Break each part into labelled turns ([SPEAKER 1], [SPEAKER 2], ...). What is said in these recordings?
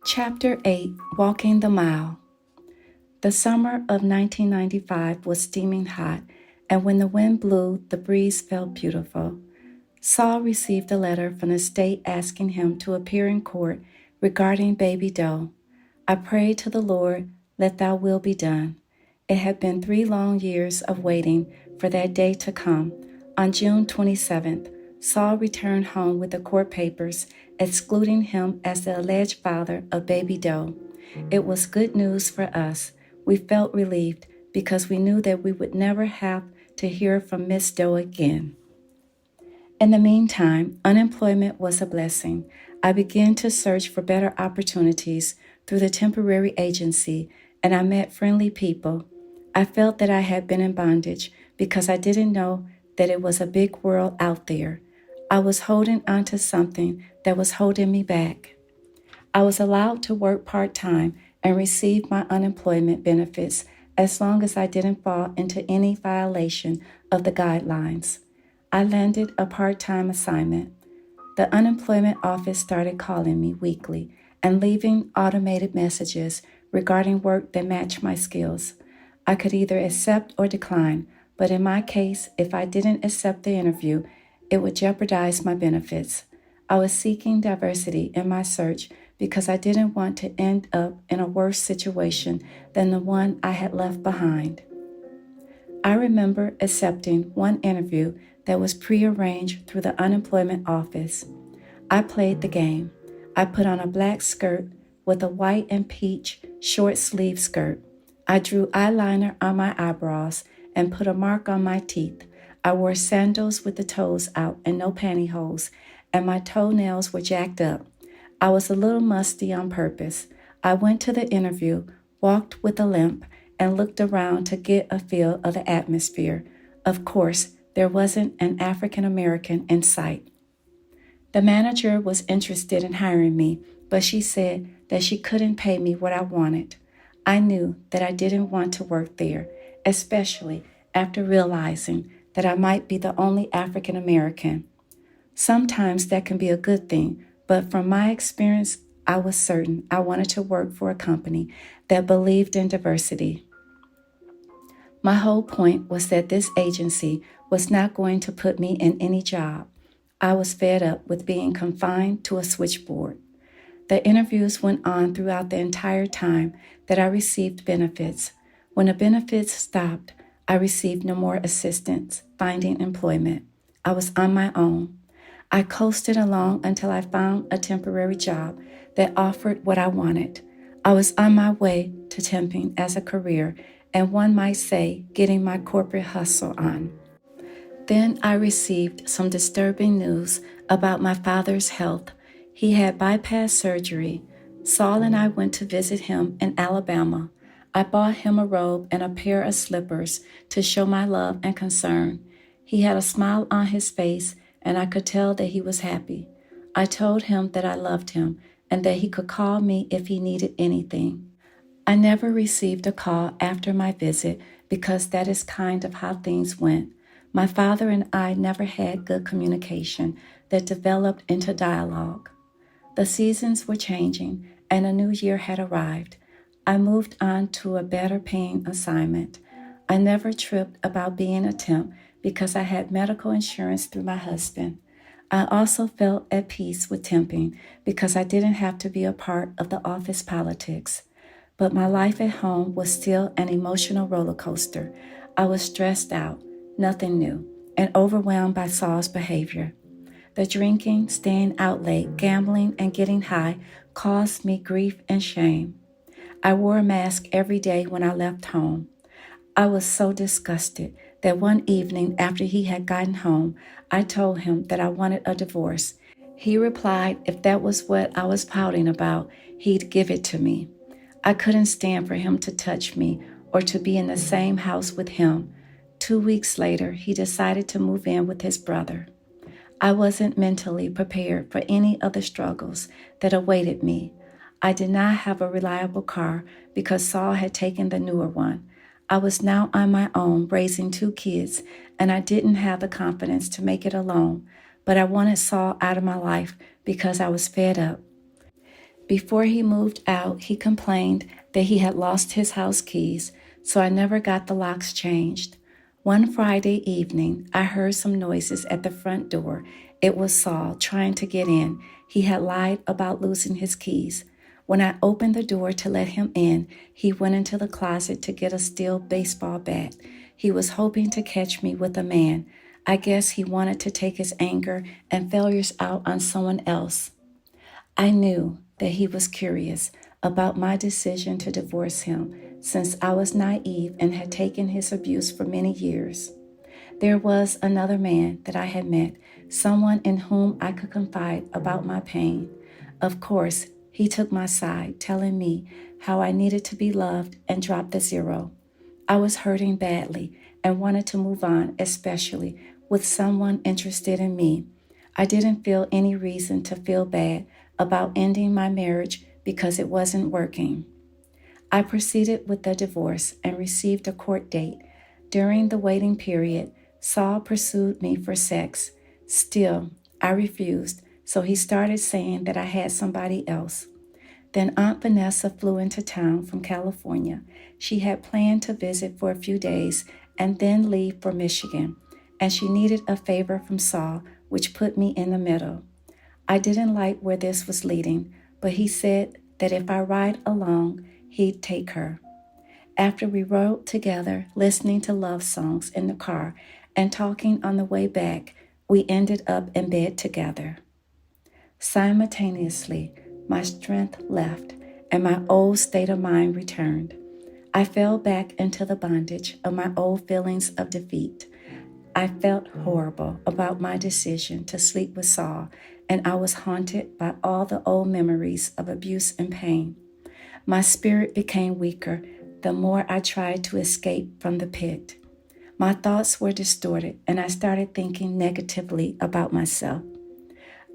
[SPEAKER 1] Chapter 8 Walking the Mile. The summer of 1995 was steaming hot, and when the wind blew, the breeze felt beautiful. Saul received a letter from the state asking him to appear in court regarding baby Doe. I prayed to the Lord, let thy will be done. It had been 3 long years of waiting for that day to come. On June 27th, Saul returned home with the court papers, excluding him as the alleged father of baby Doe. It was good news for us. We felt relieved because we knew that we would never have to hear from Miss Doe again. In the meantime, unemployment was a blessing. I began to search for better opportunities through the temporary agency, and I met friendly people. I felt that I had been in bondage because I didn't know that it was a big world out there. I was holding onto something that was holding me back. I was allowed to work part-time and receive my unemployment benefits as long as I didn't fall into any violation of the guidelines. I landed a part-time assignment. The unemployment office started calling me weekly and leaving automated messages regarding work that matched my skills. I could either accept or decline, but in my case, if I didn't accept the interview, it would jeopardize my benefits. I was seeking diversity in my search because I didn't want to end up in a worse situation than the one I had left behind. I remember accepting one interview that was prearranged through the unemployment office. I played the game. I put on a black skirt with a white and peach short sleeve skirt. I drew eyeliner on my eyebrows and put a mark on my teeth. I wore sandals with the toes out and no pantyhose, and my toenails were jacked up. I was a little musty on purpose. I went to the interview, walked with a limp, and looked around to get a feel of the atmosphere. Of course, there wasn't an African American in sight. The manager was interested in hiring me, but she said that she couldn't pay me what I wanted. I knew that I didn't want to work there, especially after realizing that I might be the only African American. Sometimes that can be a good thing, but from my experience, I was certain I wanted to work for a company that believed in diversity. My whole point was that this agency was not going to put me in any job. I was fed up with being confined to a switchboard. The interviews went on throughout the entire time that I received benefits. When the benefits stopped, I received no more assistance finding employment. I was on my own. I coasted along until I found a temporary job that offered what I wanted. I was on my way to temping as a career, and one might say getting my corporate hustle on. Then I received some disturbing news about my father's health. He had bypass surgery. Saul and I went to visit him in Alabama. I bought him a robe and a pair of slippers to show my love and concern. He had a smile on his face, and I could tell that he was happy. I told him that I loved him and that he could call me if he needed anything. I never received a call after my visit because that is kind of how things went. My father and I never had good communication that developed into dialogue. The seasons were changing and a new year had arrived. I moved on to a better paying assignment. I never tripped about being a temp because I had medical insurance through my husband. I also felt at peace with temping because I didn't have to be a part of the office politics. But my life at home was still an emotional roller coaster. I was stressed out, nothing new, and overwhelmed by Saul's behavior. The drinking, staying out late, gambling, and getting high caused me grief and shame. I wore a mask every day when I left home. I was so disgusted that one evening after he had gotten home, I told him that I wanted a divorce. He replied if that was what I was pouting about, he'd give it to me. I couldn't stand for him to touch me or to be in the same house with him. 2 weeks later, he decided to move in with his brother. I wasn't mentally prepared for any of the struggles that awaited me. I did not have a reliable car because Saul had taken the newer one. I was now on my own raising 2 kids, and I didn't have the confidence to make it alone, but I wanted Saul out of my life because I was fed up. Before he moved out, he complained that he had lost his house keys, so I never got the locks changed. One Friday evening, I heard some noises at the front door. It was Saul trying to get in. He had lied about losing his keys. When I opened the door to let him in, he went into the closet to get a steel baseball bat. He was hoping to catch me with a man. I guess he wanted to take his anger and failures out on someone else. I knew that he was curious about my decision to divorce him since I was naive and had taken his abuse for many years. There was another man that I had met, someone in whom I could confide about my pain. Of course, he took my side, telling me how I needed to be loved and drop the zero. I was hurting badly and wanted to move on, especially with someone interested in me. I didn't feel any reason to feel bad about ending my marriage because it wasn't working. I proceeded with the divorce and received a court date. During the waiting period, Saul pursued me for sex. Still, I refused, so he started saying that I had somebody else. Then Aunt Vanessa flew into town from California. She had planned to visit for a few days and then leave for Michigan, and she needed a favor from Saul, which put me in the middle. I didn't like where this was leading, but he said that if I ride along, he'd take her. After we rode together, listening to love songs in the car and talking on the way back, we ended up in bed together. Simultaneously, my strength left and my old state of mind returned. I fell back into the bondage of my old feelings of defeat. I felt horrible about my decision to sleep with Saul, and I was haunted by all the old memories of abuse and pain. My spirit became weaker the more I tried to escape from the pit. My thoughts were distorted, and I started thinking negatively about myself.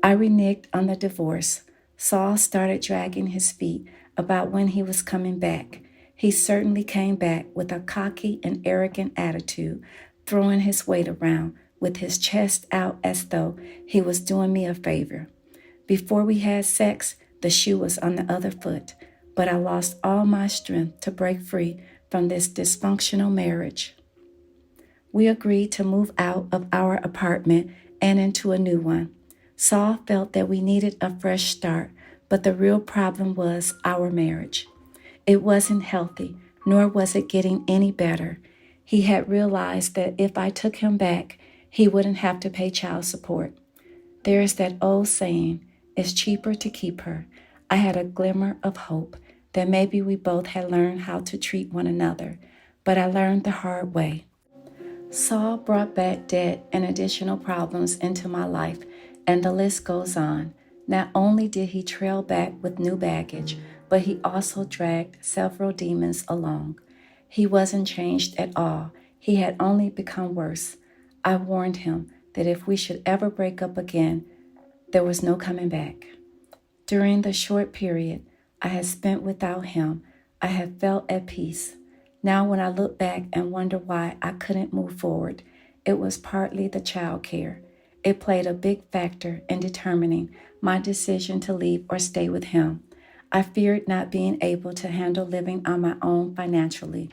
[SPEAKER 1] I reneged on the divorce. Saul started dragging his feet about when he was coming back. He certainly came back with a cocky and arrogant attitude, throwing his weight around with his chest out as though he was doing me a favor. Before we had sex, the shoe was on the other foot, but I lost all my strength to break free from this dysfunctional marriage. We agreed to move out of our apartment and into a new one. Saul felt that we needed a fresh start, but the real problem was our marriage. It wasn't healthy, nor was it getting any better. He had realized that if I took him back, he wouldn't have to pay child support. There is that old saying, it's cheaper to keep her. I had a glimmer of hope that maybe we both had learned how to treat one another, but I learned the hard way. Saul brought back debt and additional problems into my life, and the list goes on. Not only did he trail back with new baggage, but he also dragged several demons along. He wasn't changed at all. He had only become worse. I warned him that if we should ever break up again, there was no coming back. During the short period I had spent without him, I had felt at peace. Now when I look back and wonder why I couldn't move forward, it was partly the child care. It played a big factor in determining my decision to leave or stay with him. I feared not being able to handle living on my own financially.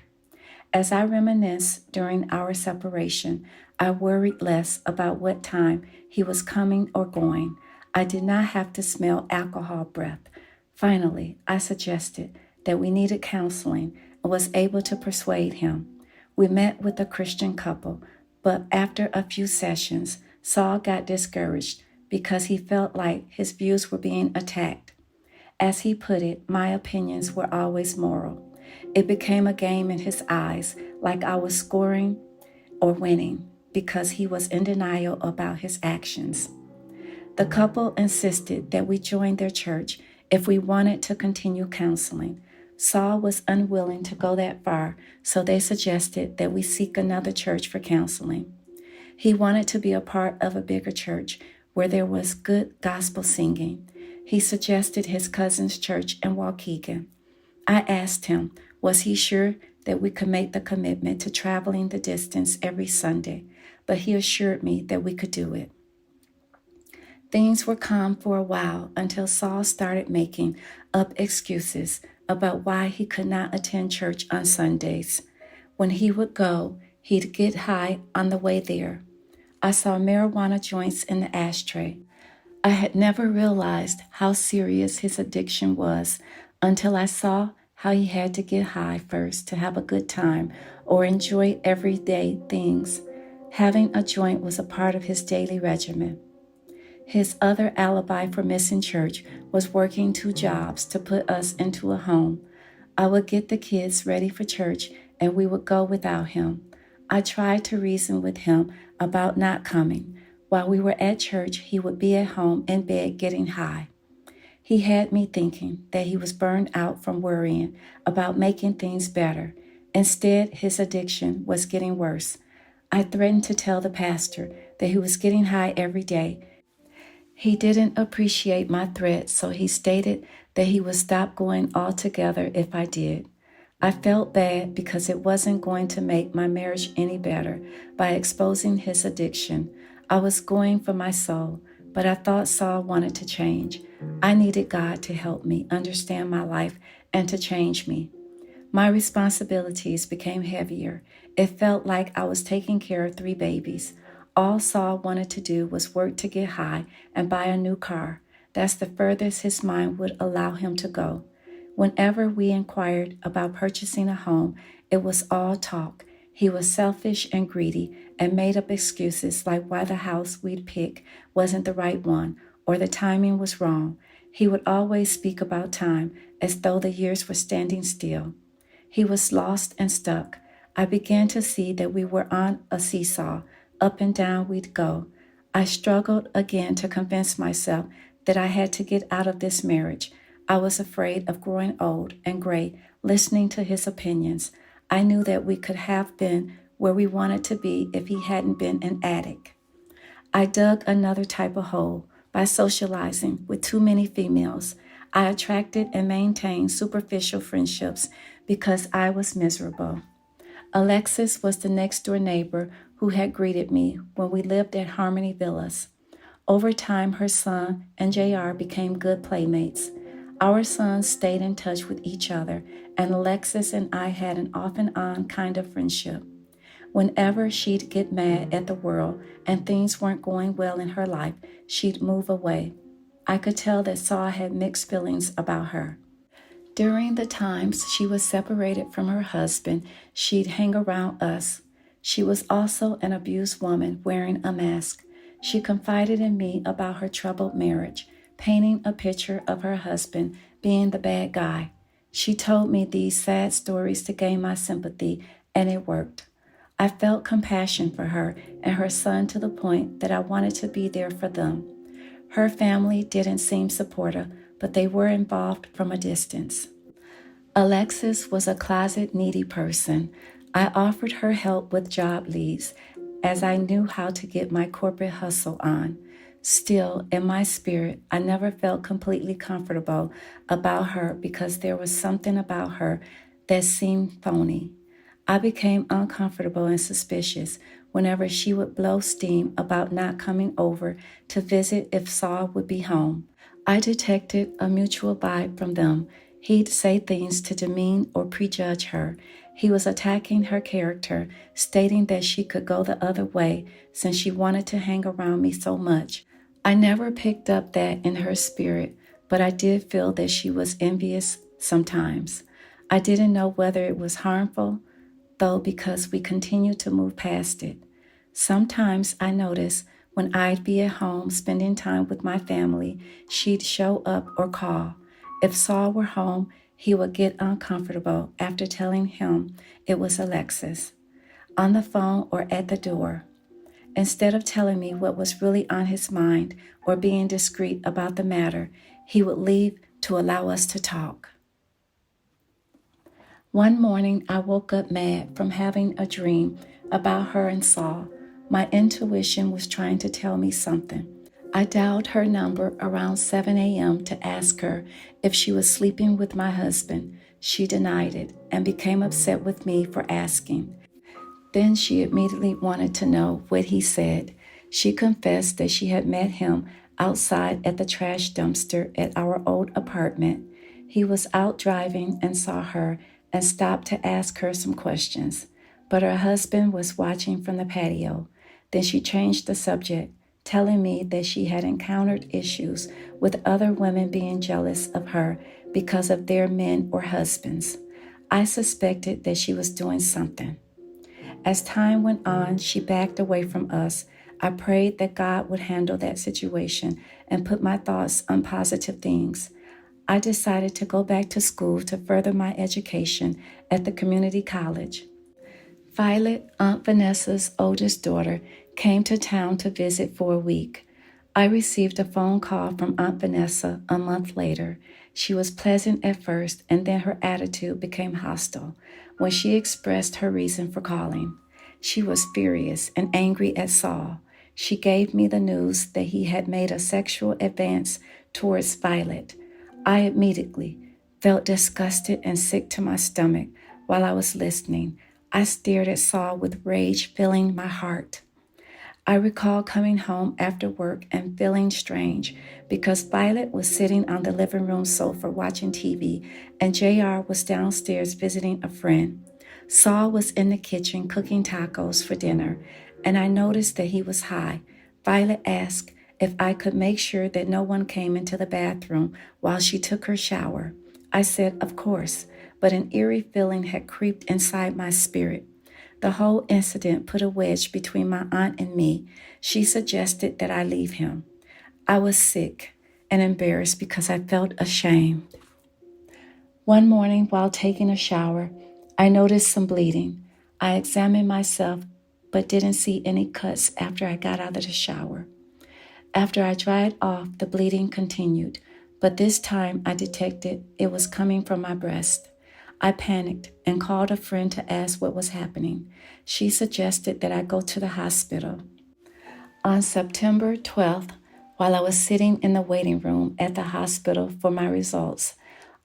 [SPEAKER 1] As I reminisce during our separation, I worried less about what time he was coming or going. I did not have to smell alcohol breath. Finally, I suggested that we needed counseling and was able to persuade him. We met with a Christian couple, but after a few sessions, Saul got discouraged because he felt like his views were being attacked. As he put it, my opinions were always moral. It became a game in his eyes, like I was scoring or winning, because he was in denial about his actions. The couple insisted that we join their church if we wanted to continue counseling. Saul was unwilling to go that far, so they suggested that we seek another church for counseling. He wanted to be a part of a bigger church where there was good gospel singing. He suggested his cousin's church in Waukegan. I asked him, was he sure that we could make the commitment to traveling the distance every Sunday, but he assured me that we could do it. Things were calm for a while until Saul started making up excuses about why he could not attend church on Sundays. When he would go, he'd get high on the way there. I saw marijuana joints in the ashtray. I had never realized how serious his addiction was until I saw how he had to get high first to have a good time or enjoy everyday things. Having a joint was a part of his daily regimen. His other alibi for missing church was working 2 jobs to put us into a home. I would get the kids ready for church and we would go without him. I tried to reason with him about not coming. While we were at church, he would be at home in bed getting high. He had me thinking that he was burned out from worrying about making things better. Instead, his addiction was getting worse. I threatened to tell the pastor that he was getting high every day. He didn't appreciate my threat, so he stated that he would stop going altogether if I did. I felt bad because it wasn't going to make my marriage any better by exposing his addiction. I was going for my soul, but I thought Saul wanted to change. I needed God to help me understand my life and to change me. My responsibilities became heavier. It felt like I was taking care of 3 babies. All Saul wanted to do was work to get high and buy a new car. That's the furthest his mind would allow him to go. Whenever we inquired about purchasing a home, it was all talk. He was selfish and greedy and made up excuses like why the house we'd pick wasn't the right one or the timing was wrong. He would always speak about time as though the years were standing still. He was lost and stuck. I began to see that we were on a seesaw. Up and down we'd go. I struggled again to convince myself that I had to get out of this marriage. I was afraid of growing old and gray, listening to his opinions. I knew that we could have been where we wanted to be if he hadn't been an addict. I dug another type of hole by socializing with too many females. I attracted and maintained superficial friendships because I was miserable. Alexis was the next door neighbor who had greeted me when we lived at Harmony Villas. Over time, her son and JR became good playmates. Our sons stayed in touch with each other, and Alexis and I had an off and on kind of friendship. Whenever she'd get mad at the world and things weren't going well in her life, she'd move away. I could tell that Saul had mixed feelings about her. During the times she was separated from her husband, she'd hang around us. She was also an abused woman wearing a mask. She confided in me about her troubled marriage, painting a picture of her husband being the bad guy. She told me these sad stories to gain my sympathy, and it worked. I felt compassion for her and her son to the point that I wanted to be there for them. Her family didn't seem supportive, but they were involved from a distance. Alexis was a closet needy person. I offered her help with job leads as I knew how to get my corporate hustle on. Still, in my spirit, I never felt completely comfortable about her because there was something about her that seemed phony. I became uncomfortable and suspicious whenever she would blow steam about not coming over to visit if Saul would be home. I detected a mutual vibe from them. He'd say things to demean or prejudge her. He was attacking her character, stating that she could go the other way since she wanted to hang around me so much. I never picked up that in her spirit, but I did feel that she was envious sometimes. I didn't know whether it was harmful, though, because we continued to move past it. Sometimes I noticed when I'd be at home spending time with my family, she'd show up or call. If Saul were home, he would get uncomfortable after telling him it was Alexis, on the phone or at the door. Instead of telling me what was really on his mind or being discreet about the matter, he would leave to allow us to talk. One morning, I woke up mad from having a dream about her and Saul. My intuition was trying to tell me something. I dialed her number around 7 a.m. to ask her if she was sleeping with my husband. She denied it and became upset with me for asking. Then she immediately wanted to know what he said. She confessed that she had met him outside at the trash dumpster at our old apartment. He was out driving and saw her and stopped to ask her some questions, but her husband was watching from the patio. Then she changed the subject, telling me that she had encountered issues with other women being jealous of her because of their men or husbands. I suspected that she was doing something. As time went on, she backed away from us. I prayed that God would handle that situation and put my thoughts on positive things. I decided to go back to school to further my education at the community college. Violet, Aunt Vanessa's oldest daughter, came to town to visit for a week. I received a phone call from Aunt Vanessa a month later. She was pleasant at first, and then her attitude became hostile when she expressed her reason for calling. She was furious and angry at Saul. She gave me the news that he had made a sexual advance towards Violet. I immediately felt disgusted and sick to my stomach while I was listening. I stared at Saul with rage filling my heart. I recall coming home after work and feeling strange because Violet was sitting on the living room sofa watching TV and JR was downstairs visiting a friend. Saul was in the kitchen cooking tacos for dinner, and I noticed that he was high. Violet asked if I could make sure that no one came into the bathroom while she took her shower. I said, of course, but an eerie feeling had creeped inside my spirit. The whole incident put a wedge between my aunt and me. She suggested that I leave him. I was sick and embarrassed because I felt ashamed. One morning, while taking a shower, I noticed some bleeding. I examined myself but didn't see any cuts after I got out of the shower. After I dried off, the bleeding continued, but this time I detected it was coming from my breast. I panicked and called a friend to ask what was happening. She suggested that I go to the hospital. On September 12th, while I was sitting in the waiting room at the hospital for my results,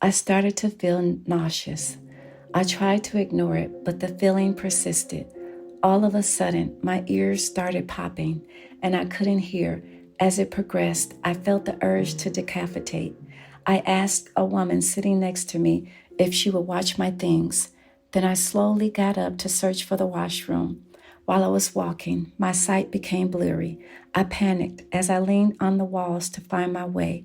[SPEAKER 1] I started to feel nauseous. I tried to ignore it, but the feeling persisted. All of a sudden, my ears started popping, and I couldn't hear. As it progressed, I felt the urge to decapitate. I asked a woman sitting next to me if she would watch my things. Then I slowly got up to search for the washroom. While I was walking, my sight became blurry. I panicked as I leaned on the walls to find my way.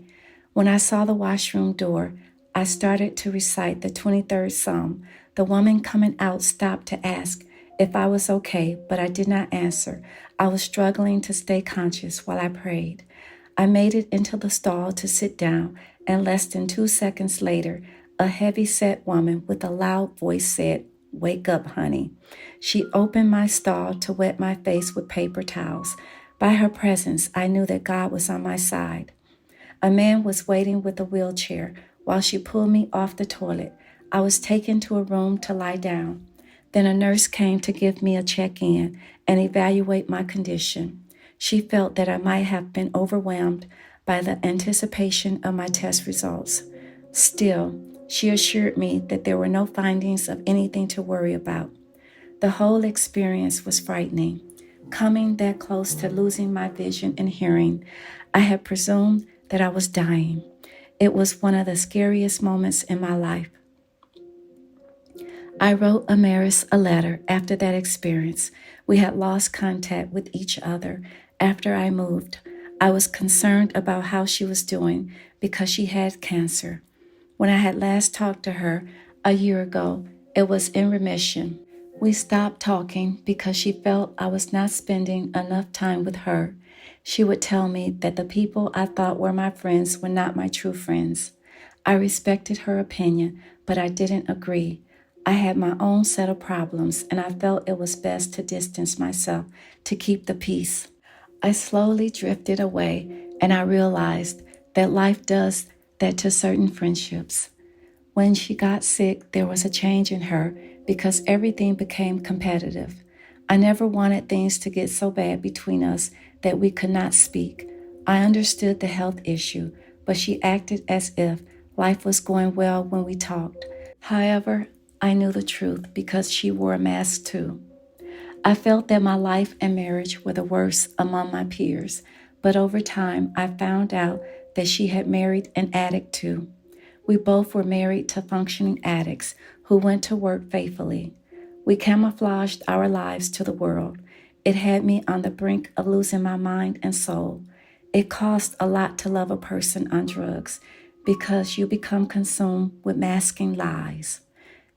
[SPEAKER 1] When I saw the washroom door, I started to recite the 23rd Psalm. The woman coming out stopped to ask if I was okay, but I did not answer. I was struggling to stay conscious while I prayed. I made it into the stall to sit down, and less than 2 seconds later, a heavy-set woman with a loud voice said, "Wake up, honey." She opened my stall to wet my face with paper towels. By her presence, I knew that God was on my side. A man was waiting with a wheelchair while she pulled me off the toilet. I was taken to a room to lie down. Then a nurse came to give me a check-in and evaluate my condition. She felt that I might have been overwhelmed by the anticipation of my test results. Still, she assured me that there were no findings of anything to worry about. The whole experience was frightening. Coming that close to losing my vision and hearing, I had presumed that I was dying. It was one of the scariest moments in my life. I wrote Amaris a letter after that experience. We had lost contact with each other after I moved. I was concerned about how she was doing because she had cancer. When I had last talked to her a year ago, it was in remission. We stopped talking because she felt I was not spending enough time with her. She would tell me that the people I thought were my friends were not my true friends. I respected her opinion, but I didn't agree. I had my own set of problems, and I felt it was best to distance myself to keep the peace. I slowly drifted away, and I realized that life does that to certain friendships. When she got sick, there was a change in her because everything became competitive. I never wanted things to get so bad between us that we could not speak. I understood the health issue, but she acted as if life was going well when we talked. However, I knew the truth because she wore a mask too. I felt that my life and marriage were the worst among my peers, but over time I found out that she had married an addict too. We both were married to functioning addicts who went to work faithfully. We camouflaged our lives to the world. It had me on the brink of losing my mind and soul. It costs a lot to love a person on drugs because you become consumed with masking lies.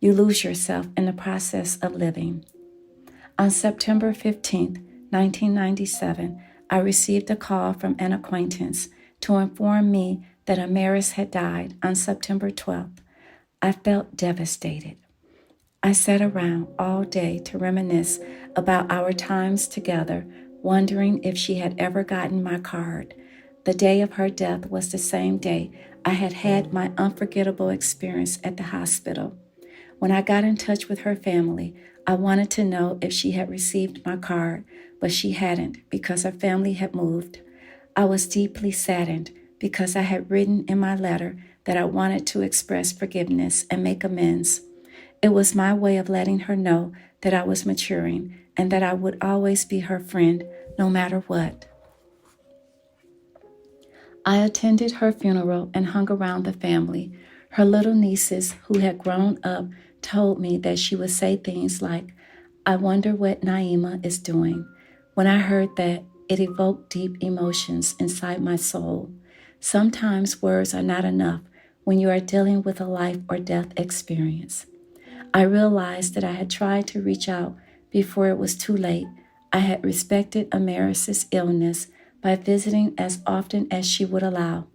[SPEAKER 1] You lose yourself in the process of living. On September 15, 1997, I received a call from an acquaintance to inform me that Amaris had died on September 12th. I felt devastated. I sat around all day to reminisce about our times together, wondering if she had ever gotten my card. The day of her death was the same day I had had my unforgettable experience at the hospital. When I got in touch with her family, I wanted to know if she had received my card, but she hadn't because her family had moved. I was deeply saddened because I had written in my letter that I wanted to express forgiveness and make amends. It was my way of letting her know that I was maturing and that I would always be her friend no matter what. I attended her funeral and hung around the family. Her little nieces, who had grown up, told me that she would say things like, "I wonder what Naima is doing." When I heard that, it evoked deep emotions inside my soul. Sometimes words are not enough when you are dealing with a life or death experience. I realized that I had tried to reach out before it was too late. I had respected Amaris's illness by visiting as often as she would allow.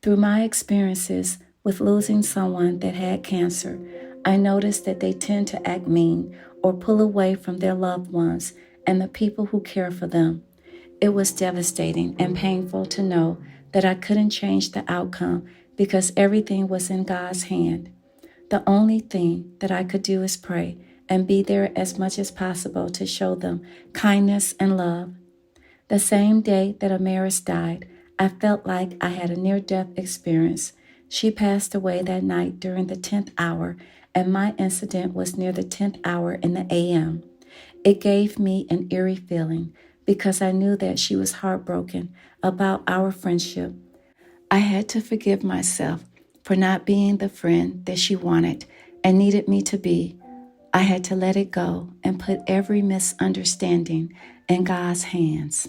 [SPEAKER 1] Through my experiences with losing someone that had cancer, I noticed that they tend to act mean or pull away from their loved ones and the people who care for them. It was devastating and painful to know that I couldn't change the outcome because everything was in God's hand. The only thing that I could do is pray and be there as much as possible to show them kindness and love. The same day that Amaris died, I felt like I had a near-death experience. She passed away that night during the 10th hour, and my incident was near the 10th hour in the a.m. It gave me an eerie feeling because I knew that she was heartbroken about our friendship. I had to forgive myself for not being the friend that she wanted and needed me to be. I had to let it go and put every misunderstanding in God's hands.